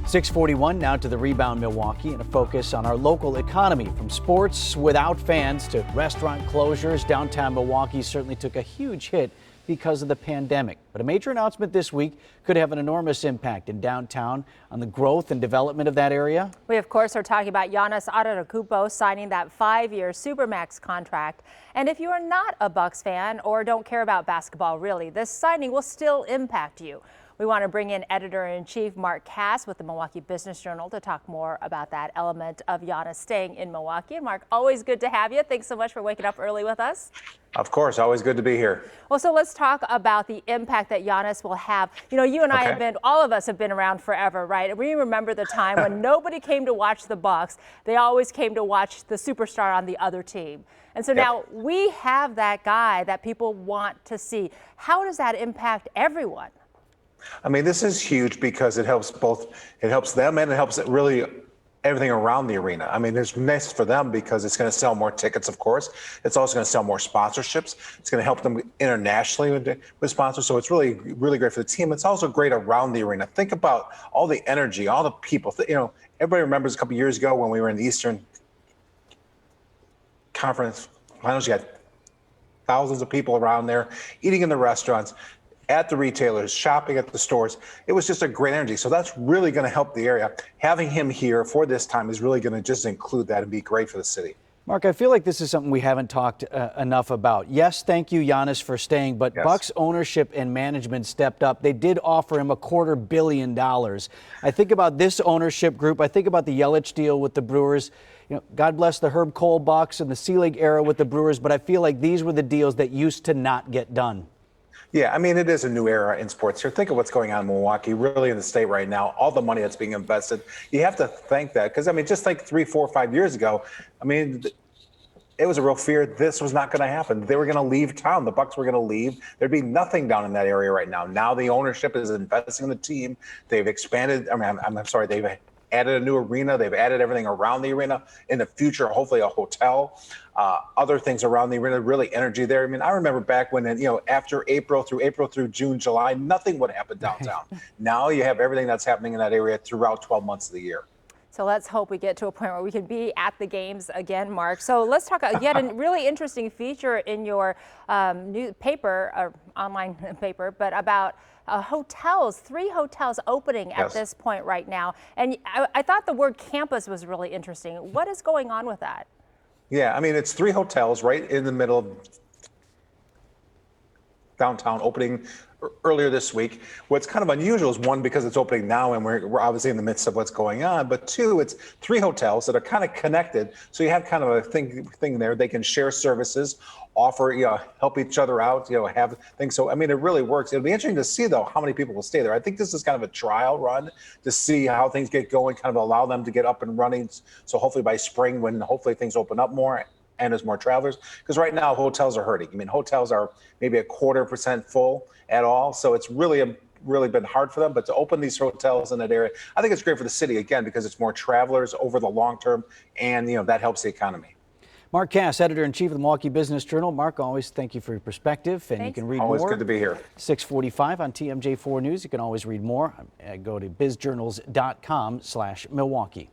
6:41 now to the rebound Milwaukee and a focus on our local economy. From sports without fans to restaurant closures, downtown Milwaukee certainly took a huge hit because of the pandemic. But a major announcement this week could have an enormous impact in downtown on the growth and development of that area. We, of course, are talking about Giannis Antetokounmpo signing that 5-year Supermax contract. And if you are not a Bucks fan or don't care about basketball, really, this signing will still impact you. We want to bring in Editor-in-Chief Mark Kass with the Milwaukee Business Journal to talk more about that element of Giannis staying in Milwaukee. And Mark, always good to have you. Thanks so much for waking up early with us. Of course, always good to be here. Well, so let's talk about the impact that Giannis will have. You know, you and I have been, all of us have been around forever, right? We remember the time when nobody came to watch the Bucks. They always came to watch the superstar on the other team. And so now we have that guy that people want to see. How does that impact everyone? I mean, this is huge because it helps them and it helps really everything around the arena. I mean, it's nice for them because it's going to sell more tickets, of course. It's also going to sell more sponsorships. It's going to help them internationally with sponsors. So it's really, really great for the team. It's also great around the arena. Think about all the energy, all the people. You know, everybody remembers a couple years ago when we were in the Eastern Conference Finals. You had thousands of people around there eating in the restaurants, at the retailers, shopping at the stores. It was just a great energy. So that's really going to help the area. Having him here for this time is really going to just include that and be great for the city. Mark, I feel like this is something we haven't talked enough about. Yes, thank you, Giannis, for staying, but Bucks ownership and management stepped up. They did offer him $250 million. I think about this ownership group. I think about the Yelich deal with the Brewers. You know, God bless the Herb Cole Bucks and the Selig era with the Brewers, but I feel like these were the deals that used to not get done. Yeah, I mean, it is a new era in sports here. Think of what's going on in Milwaukee, really in the state right now, all the money that's being invested. You have to thank that because, I mean, just like 3, 4, 5 years ago, I mean, it was a real fear this was not going to happen. They were going to leave town. The Bucks were going to leave. There'd be nothing down in that area right now. Now the ownership is investing in the team. They've expanded. I mean, I'm sorry, they've added a new arena. They've added everything around the arena. In the future, hopefully a hotel, other things around the arena, really energy there. I mean, I remember back when, you know, after April through June, July, nothing would happen downtown. Now you have everything that's happening in that area throughout 12 months of the year. So let's hope we get to a point where we can be at the games again, Mark. So let's talk yet a really interesting feature in your new paper, or online paper, but about hotels, 3 hotels opening at this point right now. And I thought the word campus was really interesting. What is going on with that? Yeah, I mean, it's 3 hotels right in the middle of downtown, opening earlier this week. What's kind of unusual is, 1, because it's opening now and we're obviously in the midst of what's going on, but 2, it's 3 hotels that are kind of connected. So you have kind of a thing there. They can share services, offer, you know, help each other out, you know, have things. So, I mean, it really works. It'll be interesting to see, though, how many people will stay there. I think this is kind of a trial run to see how things get going, kind of allow them to get up and running. So hopefully by spring, when hopefully things open up more, and there's more travelers, because right now hotels are hurting. I mean, hotels are maybe 0.25% full at all, so it's really been hard for them. But to open these hotels in that area, I think it's great for the city, again, because it's more travelers over the long term, and you know that helps the economy. Mark Kass, Editor-in-Chief of the Milwaukee Business Journal. Mark, always thank you for your perspective, and you can read more. Always good to be here. 6:45 on TMJ4 News. You can always read more. Go to bizjournals.com/Milwaukee.